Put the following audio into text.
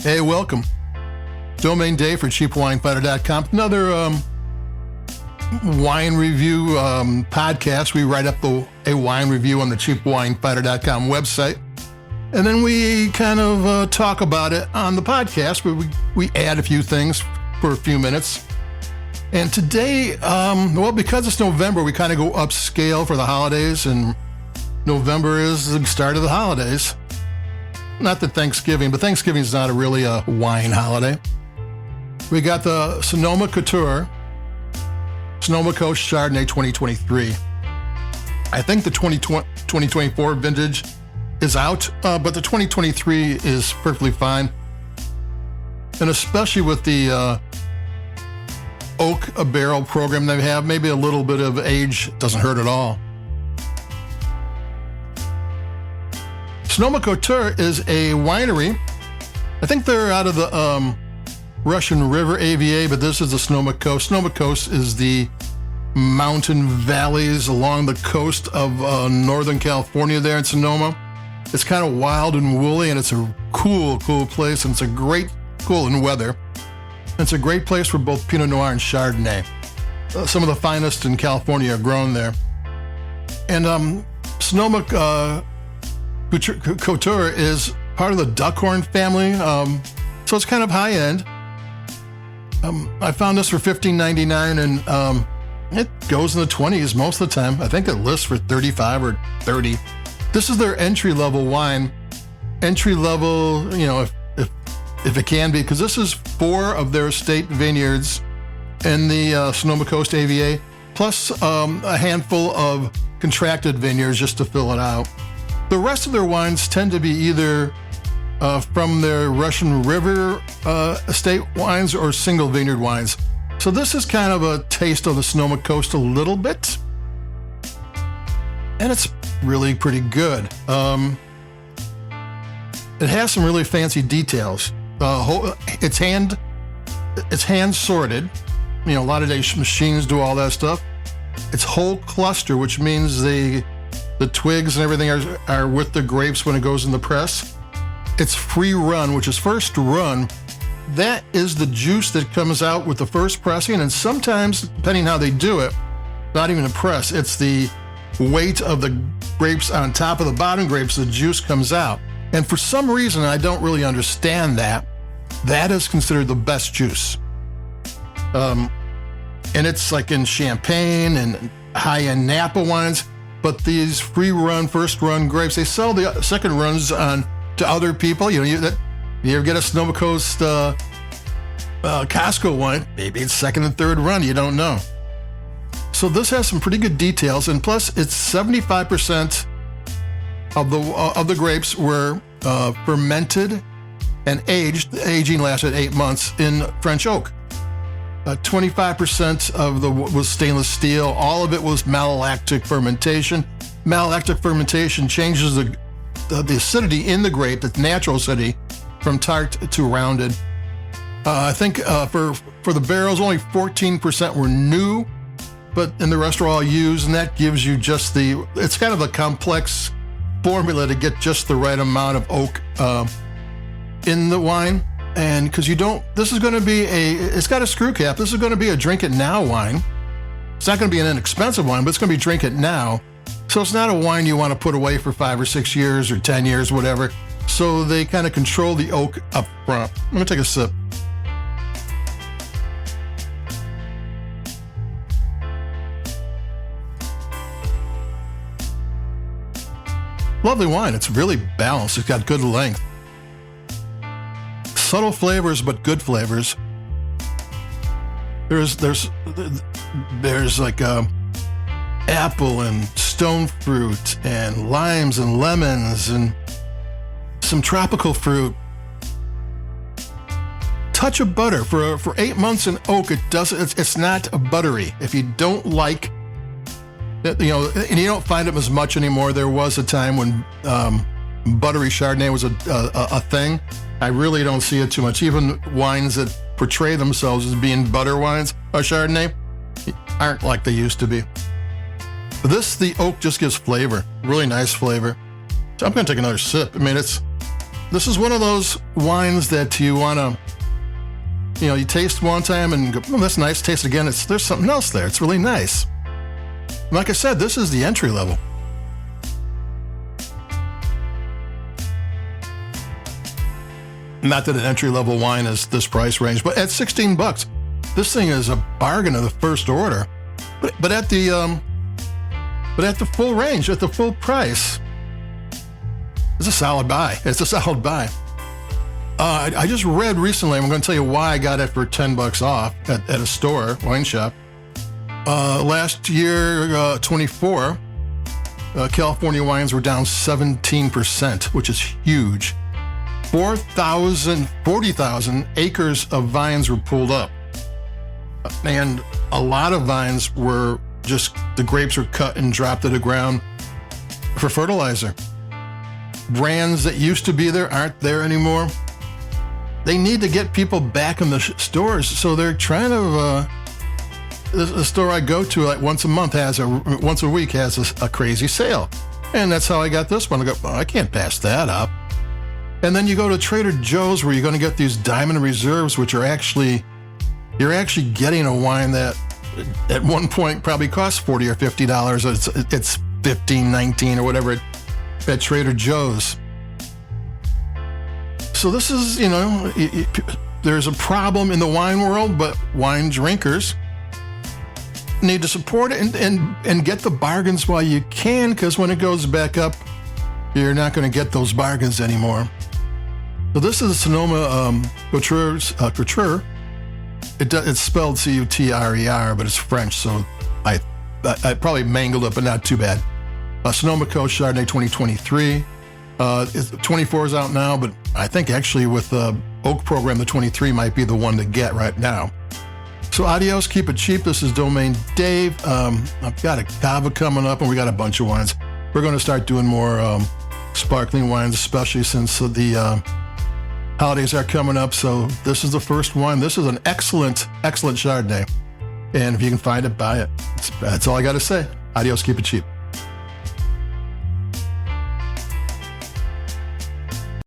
Hey, welcome. Domain day for cheapwinefighter.com. Another wine review podcast. We write up a wine review on the cheapwinefighter.com website. And then we kind of talk about it on the podcast, but we add a few things for a few minutes. And today, because it's November, we kind of go upscale for the holidays, and November is the start of the holidays. Not that Thanksgiving, but Thanksgiving is not really a wine holiday. We got the Sonoma-Cutrer, Sonoma Coast Chardonnay 2023. I think the 2024 vintage is out, but the 2023 is perfectly fine. And especially with the oak barrel program they have, maybe a little bit of age doesn't hurt at all. Sonoma-Cutrer is a winery. I think they're out of the Russian River AVA, but this is the Sonoma Coast. Sonoma Coast is the mountain valleys along the coast of Northern California there in Sonoma. It's kind of wild and woolly, and it's a cool place, and it's a great cool in weather. And it's a great place for both Pinot Noir and Chardonnay. Some of the finest in California are grown there. And Sonoma-Cutrer is part of the Duckhorn family, so it's kind of high end. I found this for $15.99, and it goes in the 20s most of the time. I think it lists for $35 or $30. This is their entry-level wine. Entry-level, if it can be, because this is 4 of their estate vineyards in the Sonoma Coast AVA, plus a handful of contracted vineyards just to fill it out. The rest of their wines tend to be either from their Russian River estate wines or single vineyard wines. So this is kind of a taste of the Sonoma Coast a little bit. And it's really pretty good. It has some really fancy details. It's hand sorted. A lot of days machines do all that stuff. It's whole cluster, which means the twigs and everything are with the grapes when it goes in the press. It's free run, which is first run. That is the juice that comes out with the first pressing, and sometimes, depending how they do it, not even a press, it's the weight of the grapes on top of the bottom grapes, the juice comes out. And for some reason, I don't really understand that is considered the best juice. And it's like in champagne and high-end Napa wines, but these free run, first run grapes, they sell the second runs on to other people. You ever get a Sonoma Coast Costco wine, maybe it's second and third run, you don't know. So this has some pretty good details, and plus it's 75% of the grapes were fermented and aged. The aging lasted 8 months in French oak. 25% was stainless steel. All of it was malolactic fermentation. Malolactic fermentation changes the acidity in the grape, the natural acidity, from tart to rounded. I think for the barrels, only 14% were new, but in the rest are all used, and that gives you just it's kind of a complex formula to get just the right amount of oak in the wine. And because this is going to be it's got a screw cap. This is going to be a drink it now wine. It's not going to be an inexpensive wine, but it's going to be drink it now. So it's not a wine you want to put away for 5 or 6 years or 10 years, whatever. So they kind of control the oak up front. I'm going to take a sip. Lovely wine. It's really balanced. It's got good length. Subtle flavors, but good flavors. There's like apple and stone fruit and limes and lemons and some tropical fruit. Touch of butter for 8 months in oak. It's not buttery. If you don't like, and you don't find them as much anymore. There was a time when buttery Chardonnay was a thing. I really don't see it too much. Even wines that portray themselves as being butter wines or Chardonnay aren't like they used to be. But the oak just gives flavor, really nice flavor. So I'm going to take another sip. I mean, This is one of those wines that you want to, you taste one time and go, that's nice. Taste it again. There's something else there. It's really nice. Like I said, this is the entry level. Not that an entry level wine is this price range, but at $16, this thing is a bargain of the first order. But at the full range, at the full price, it's a solid buy. It's a solid buy. I just read recently, I'm going to tell you why I got it for $10 off at a store, wine shop. Last year, 24, California wines were down 17%, which is huge. 40,000 acres of vines were pulled up. And a lot of vines were just, the grapes were cut and dropped to the ground for fertilizer. Brands that used to be there aren't there anymore. They need to get people back in the stores, so they're trying to. The store I go to like once a week has a crazy sale, and that's how I got this one. I go, I can't pass that up. And then you go to Trader Joe's where you're going to get these Diamond Reserves, which are you're actually getting a wine that at one point probably cost $40 or $50. It's $15, $19 or whatever at Trader Joe's. So this is, there's a problem in the wine world, but wine drinkers need to support it and get the bargains while you can, because when it goes back up, you're not going to get those bargains anymore. So this is Sonoma-Cutrer. It's spelled Cutrer, but it's French, so I probably mangled it, but not too bad. Sonoma-Cutrer Chardonnay 2023. 24 is out now, but I think actually with the Oak program, the 23 might be the one to get right now. So adios, keep it cheap. This is Domain Dave. I've got a cava coming up, and we got a bunch of wines. We're going to start doing more sparkling wines, especially since the holidays are coming up. So this is the first one. This is an excellent Chardonnay. And if you can find it, buy it. That's all I got to say. Adios, keep it cheap.